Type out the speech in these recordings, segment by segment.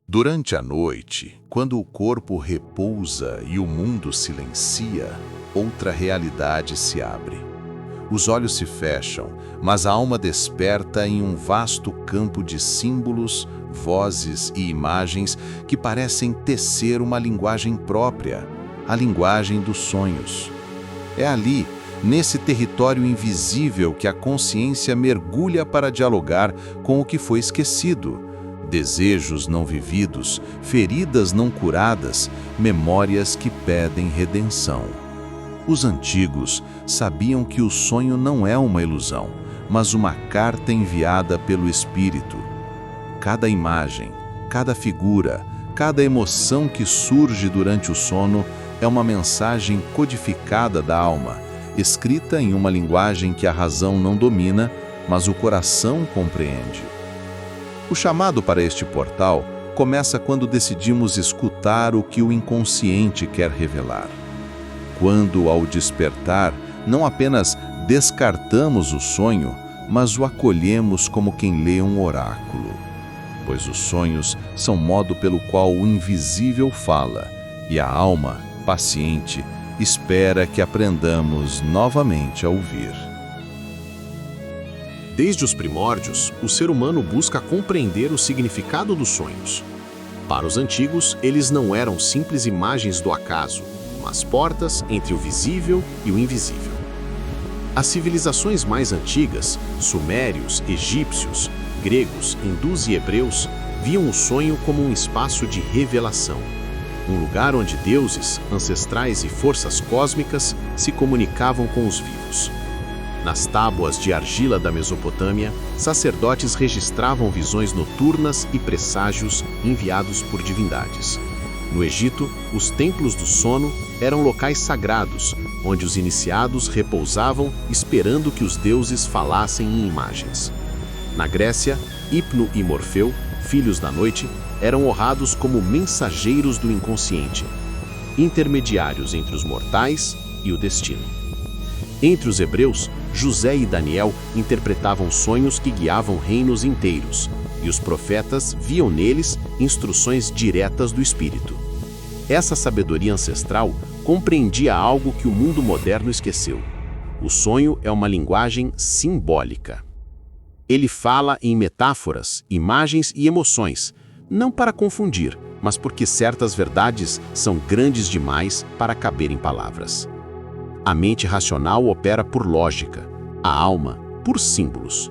Durante a noite, quando o corpo repousa e o mundo silencia, outra realidade se abre. Os olhos se fecham, mas a alma desperta em um vasto campo de símbolos, vozes e imagens que parecem tecer uma linguagem própria, a linguagem dos sonhos. É ali, nesse território invisível, que a consciência mergulha para dialogar com o que foi esquecido. Desejos não vividos, feridas não curadas, memórias que pedem redenção. Os antigos sabiam que o sonho não é uma ilusão, mas uma carta enviada pelo Espírito. Cada imagem, cada figura, cada emoção que surge durante o sono é uma mensagem codificada da alma, escrita em uma linguagem que a razão não domina, mas o coração compreende. O chamado para este portal começa quando decidimos escutar o que o inconsciente quer revelar. Quando, ao despertar, não apenas descartamos o sonho, mas o acolhemos como quem lê um oráculo. Pois os sonhos são modo pelo qual o invisível fala, e a alma, paciente, espera que aprendamos novamente a ouvir. Desde os primórdios, o ser humano busca compreender o significado dos sonhos. Para os antigos, eles não eram simples imagens do acaso, mas portas entre o visível e o invisível. As civilizações mais antigas, sumérios, egípcios, gregos, hindus e hebreus, viam o sonho como um espaço de revelação, um lugar onde deuses, ancestrais e forças cósmicas se comunicavam com os vivos. Nas tábuas de argila da Mesopotâmia, sacerdotes registravam visões noturnas e presságios enviados por divindades. No Egito, os templos do sono eram locais sagrados, onde os iniciados repousavam esperando que os deuses falassem em imagens. Na Grécia, Hipno e Morfeu, filhos da noite, eram honrados como mensageiros do inconsciente, intermediários entre os mortais e o destino. Entre os hebreus, José e Daniel interpretavam sonhos que guiavam reinos inteiros, e os profetas viam neles instruções diretas do Espírito. Essa sabedoria ancestral compreendia algo que o mundo moderno esqueceu. O sonho é uma linguagem simbólica. Ele fala em metáforas, imagens e emoções, não para confundir, mas porque certas verdades são grandes demais para caber em palavras. A mente racional opera por lógica, a alma por símbolos.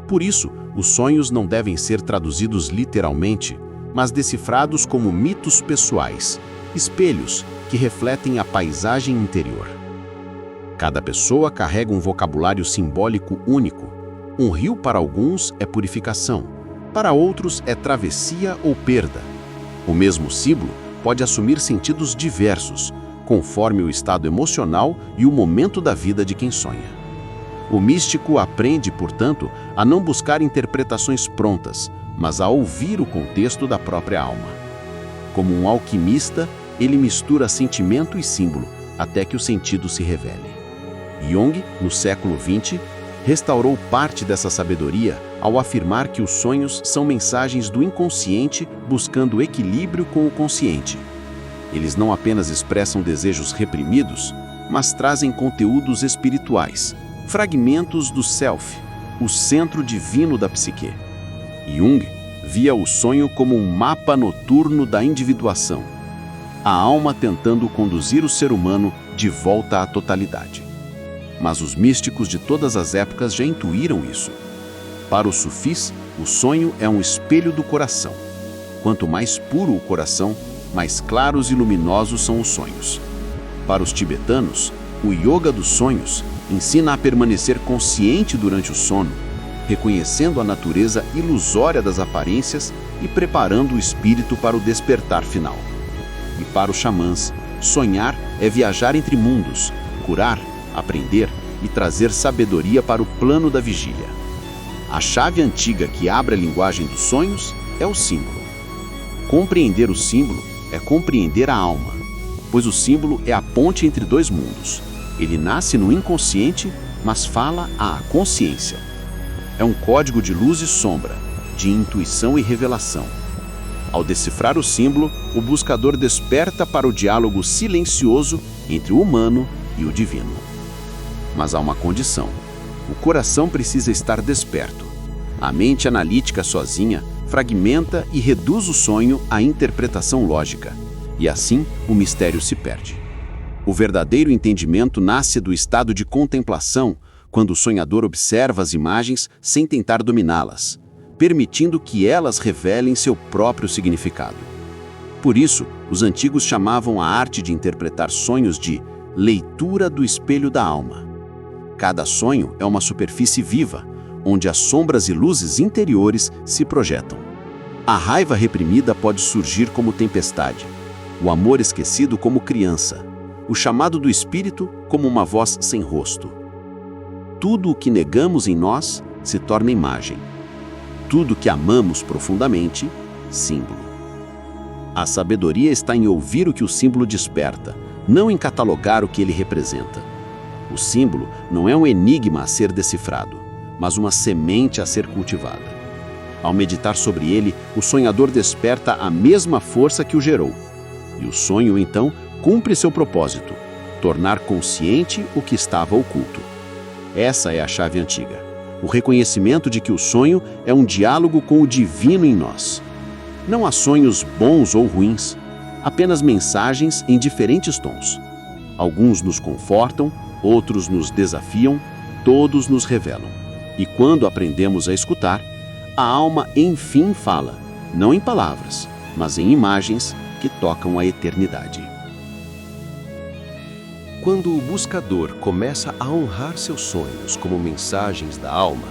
Por isso, os sonhos não devem ser traduzidos literalmente, mas decifrados como mitos pessoais, espelhos que refletem a paisagem interior. Cada pessoa carrega um vocabulário simbólico único. Um rio para alguns é purificação, para outros é travessia ou perda. O mesmo símbolo pode assumir sentidos diversos, conforme o estado emocional e o momento da vida de quem sonha. O místico aprende, portanto, a não buscar interpretações prontas, mas a ouvir o contexto da própria alma. Como um alquimista, ele mistura sentimento e símbolo, até que o sentido se revele. Jung, no século XX, restaurou parte dessa sabedoria ao afirmar que os sonhos são mensagens do inconsciente buscando equilíbrio com o consciente. Eles não apenas expressam desejos reprimidos, mas trazem conteúdos espirituais, fragmentos do self, o centro divino da psique. Jung via o sonho como um mapa noturno da individuação, a alma tentando conduzir o ser humano de volta à totalidade. Mas os místicos de todas as épocas já intuíram isso. Para os sufis, o sonho é um espelho do coração. Quanto mais puro o coração, mais claros e luminosos são os sonhos. Para os tibetanos, o yoga dos sonhos ensina a permanecer consciente durante o sono, reconhecendo a natureza ilusória das aparências e preparando o espírito para o despertar final. E para os xamãs, sonhar é viajar entre mundos, curar, aprender e trazer sabedoria para o plano da vigília. A chave antiga que abre a linguagem dos sonhos é o símbolo. Compreender o símbolo é compreender a alma, pois o símbolo é a ponte entre dois mundos. Ele nasce no inconsciente, mas fala à consciência. É um código de luz e sombra, de intuição e revelação. Ao decifrar o símbolo, o buscador desperta para o diálogo silencioso entre o humano e o divino. Mas há uma condição: o coração precisa estar desperto. A mente analítica sozinha fragmenta e reduz o sonho à interpretação lógica, e assim o mistério se perde. O verdadeiro entendimento nasce do estado de contemplação, quando o sonhador observa as imagens sem tentar dominá-las, permitindo que elas revelem seu próprio significado. Por isso, os antigos chamavam a arte de interpretar sonhos de leitura do espelho da alma. Cada sonho é uma superfície viva, onde as sombras e luzes interiores se projetam. A raiva reprimida pode surgir como tempestade, o amor esquecido como criança, o chamado do espírito como uma voz sem rosto. Tudo o que negamos em nós se torna imagem. Tudo que amamos profundamente, símbolo. A sabedoria está em ouvir o que o símbolo desperta, não em catalogar o que ele representa. O símbolo não é um enigma a ser decifrado, mas uma semente a ser cultivada. Ao meditar sobre ele, o sonhador desperta a mesma força que o gerou. E o sonho, então, cumpre seu propósito: tornar consciente o que estava oculto. Essa é a chave antiga: o reconhecimento de que o sonho é um diálogo com o divino em nós. Não há sonhos bons ou ruins, apenas mensagens em diferentes tons. Alguns nos confortam, outros nos desafiam, todos nos revelam. E quando aprendemos a escutar, a alma enfim fala, não em palavras, mas em imagens que tocam a eternidade. Quando o buscador começa a honrar seus sonhos como mensagens da alma,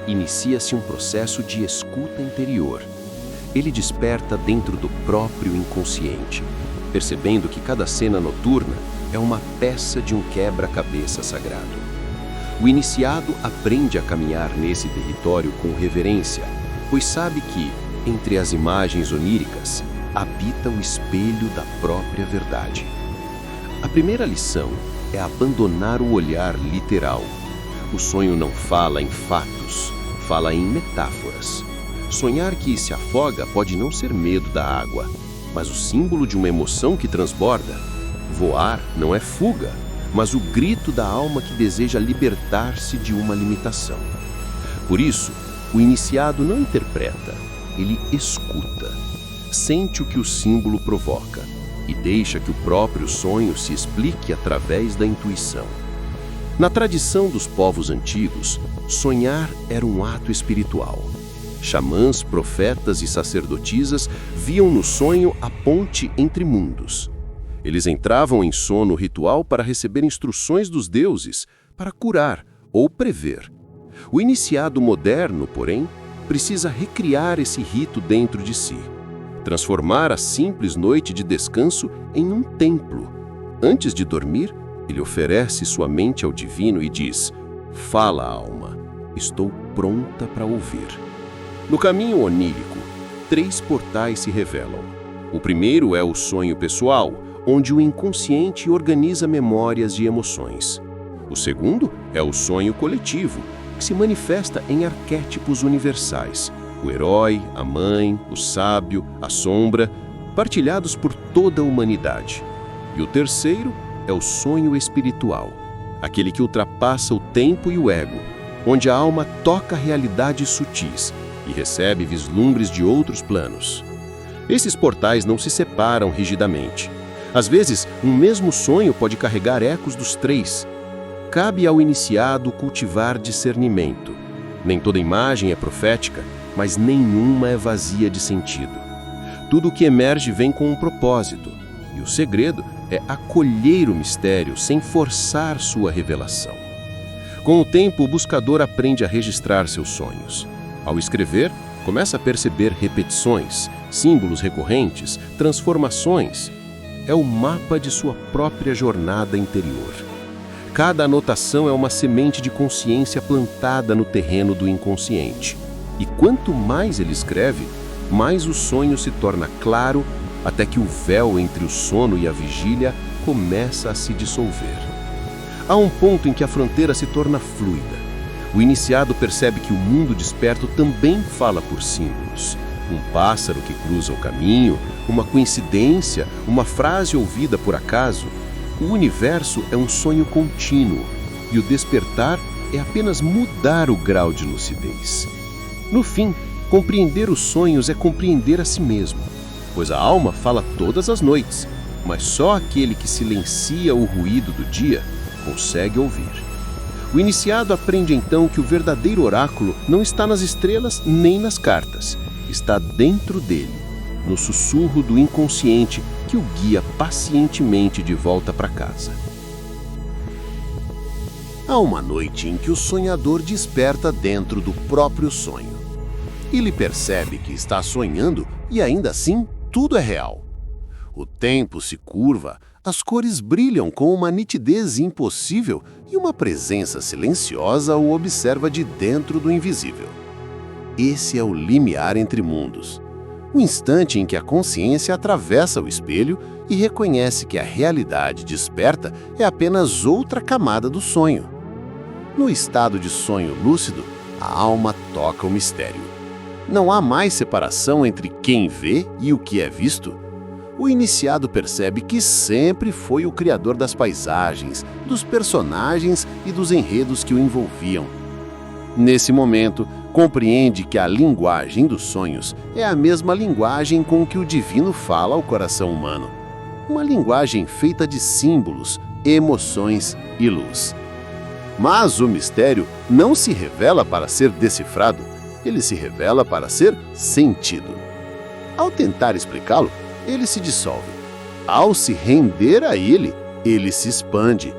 inicia-se um processo de escuta interior. Ele desperta dentro do próprio inconsciente, percebendo que cada cena noturna é uma peça de um quebra-cabeça sagrado. O iniciado aprende a caminhar nesse território com reverência, pois sabe que, entre as imagens oníricas, habita o espelho da própria verdade. A primeira lição é abandonar o olhar literal. O sonho não fala em fatos, fala em metáforas. Sonhar que se afoga pode não ser medo da água, mas o símbolo de uma emoção que transborda. Voar não é fuga, mas o grito da alma que deseja libertar-se de uma limitação. Por isso, o iniciado não interpreta, ele escuta. Sente o que o símbolo provoca e deixa que o próprio sonho se explique através da intuição. Na tradição dos povos antigos, sonhar era um ato espiritual. Xamãs, profetas e sacerdotisas viam no sonho a ponte entre mundos. Eles entravam em sono ritual para receber instruções dos deuses, para curar ou prever. O iniciado moderno, porém, precisa recriar esse rito dentro de si, transformar a simples noite de descanso em um templo. Antes de dormir, ele oferece sua mente ao divino e diz: "Fala, alma, estou pronta para ouvir." No caminho onírico, 3 portais se revelam. O primeiro é o sonho pessoal, onde o inconsciente organiza memórias e emoções. O segundo é o sonho coletivo, que se manifesta em arquétipos universais: o herói, a mãe, o sábio, a sombra, partilhados por toda a humanidade. E o terceiro é o sonho espiritual, aquele que ultrapassa o tempo e o ego, onde a alma toca realidades sutis e recebe vislumbres de outros planos. Esses portais não se separam rigidamente. Às vezes, um mesmo sonho pode carregar ecos dos 3. Cabe ao iniciado cultivar discernimento. Nem toda imagem é profética, mas nenhuma é vazia de sentido. Tudo o que emerge vem com um propósito, e o segredo é acolher o mistério sem forçar sua revelação. Com o tempo, o buscador aprende a registrar seus sonhos. Ao escrever, começa a perceber repetições, símbolos recorrentes, transformações. É o mapa de sua própria jornada interior. Cada anotação é uma semente de consciência plantada no terreno do inconsciente. E quanto mais ele escreve, mais o sonho se torna claro, até que o véu entre o sono e a vigília começa a se dissolver. Há um ponto em que a fronteira se torna fluida. O iniciado percebe que o mundo desperto também fala por símbolos. Um pássaro que cruza o caminho, uma coincidência, uma frase ouvida por acaso. O universo é um sonho contínuo e o despertar é apenas mudar o grau de lucidez. No fim, compreender os sonhos é compreender a si mesmo, pois a alma fala todas as noites, mas só aquele que silencia o ruído do dia consegue ouvir. O iniciado aprende então que o verdadeiro oráculo não está nas estrelas nem nas cartas, está dentro dele, no sussurro do inconsciente que o guia pacientemente de volta para casa. Há uma noite em que o sonhador desperta dentro do próprio sonho. Ele percebe que está sonhando e ainda assim tudo é real. O tempo se curva, as cores brilham com uma nitidez impossível e uma presença silenciosa o observa de dentro do invisível. Esse é o limiar entre mundos, o instante em que a consciência atravessa o espelho e reconhece que a realidade desperta é apenas outra camada do sonho. No estado de sonho lúcido, a alma toca o mistério. Não há mais separação entre quem vê e o que é visto. O iniciado percebe que sempre foi o criador das paisagens, dos personagens e dos enredos que o envolviam. Nesse momento, compreende que a linguagem dos sonhos é a mesma linguagem com que o divino fala ao coração humano. Uma linguagem feita de símbolos, emoções e luz. Mas o mistério não se revela para ser decifrado, ele se revela para ser sentido. Ao tentar explicá-lo, ele se dissolve. Ao se render a ele, ele se expande.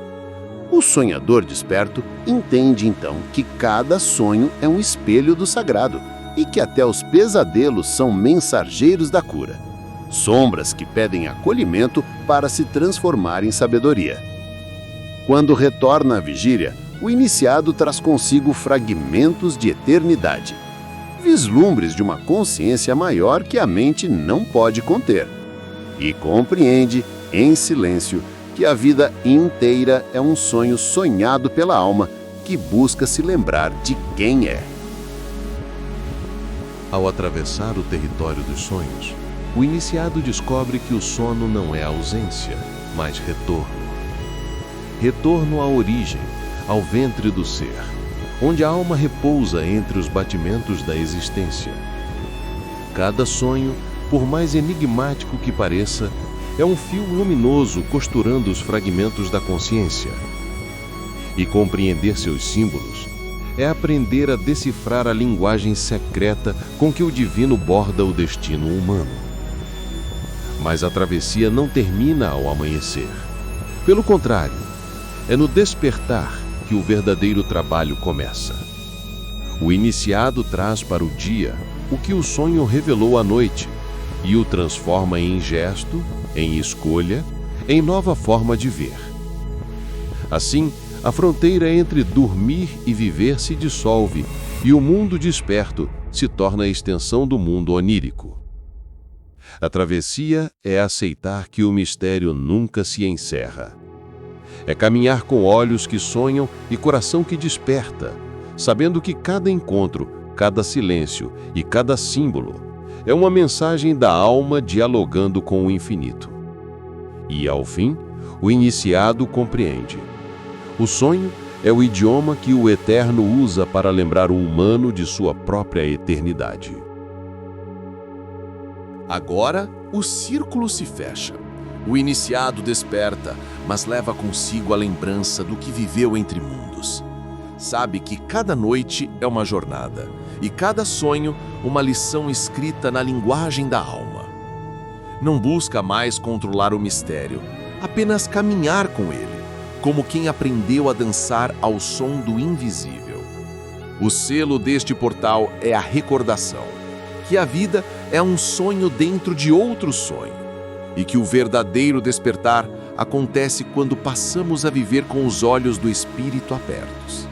O sonhador desperto entende então que cada sonho é um espelho do sagrado e que até os pesadelos são mensageiros da cura, sombras que pedem acolhimento para se transformar em sabedoria. Quando retorna à vigília, o iniciado traz consigo fragmentos de eternidade, vislumbres de uma consciência maior que a mente não pode conter, e compreende, em silêncio, que a vida inteira é um sonho sonhado pela alma que busca se lembrar de quem é. Ao atravessar o território dos sonhos, o iniciado descobre que o sono não é ausência, mas retorno. Retorno à origem, ao ventre do ser, onde a alma repousa entre os batimentos da existência. Cada sonho, por mais enigmático que pareça, é um fio luminoso costurando os fragmentos da consciência. E compreender seus símbolos é aprender a decifrar a linguagem secreta com que o divino borda o destino humano. Mas a travessia não termina ao amanhecer. Pelo contrário, é no despertar que o verdadeiro trabalho começa. O iniciado traz para o dia o que o sonho revelou à noite e o transforma em gesto, em escolha, em nova forma de ver. Assim, a fronteira entre dormir e viver se dissolve e o mundo desperto se torna a extensão do mundo onírico. A travessia é aceitar que o mistério nunca se encerra. É caminhar com olhos que sonham e coração que desperta, sabendo que cada encontro, cada silêncio e cada símbolo é uma mensagem da alma dialogando com o infinito. E, ao fim, o iniciado compreende. O sonho é o idioma que o Eterno usa para lembrar o humano de sua própria eternidade. Agora, o círculo se fecha. O iniciado desperta, mas leva consigo a lembrança do que viveu entre mundos. Sabe que cada noite é uma jornada e cada sonho uma lição escrita na linguagem da alma. Não busca mais controlar o mistério, apenas caminhar com ele, como quem aprendeu a dançar ao som do invisível. O selo deste portal é a recordação, que a vida é um sonho dentro de outro sonho, e que o verdadeiro despertar acontece quando passamos a viver com os olhos do espírito abertos.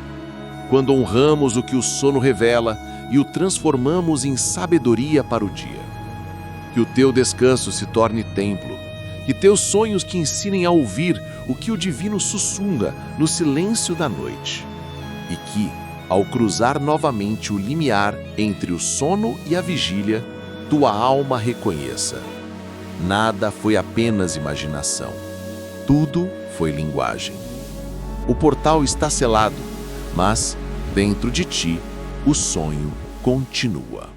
Quando honramos o que o sono revela e o transformamos em sabedoria para o dia. Que o teu descanso se torne templo, que teus sonhos que ensinem a ouvir o que o divino sussurra no silêncio da noite. E que, ao cruzar novamente o limiar entre o sono e a vigília, tua alma reconheça. Nada foi apenas imaginação. Tudo foi linguagem. O portal está selado, mas, dentro de ti, o sonho continua.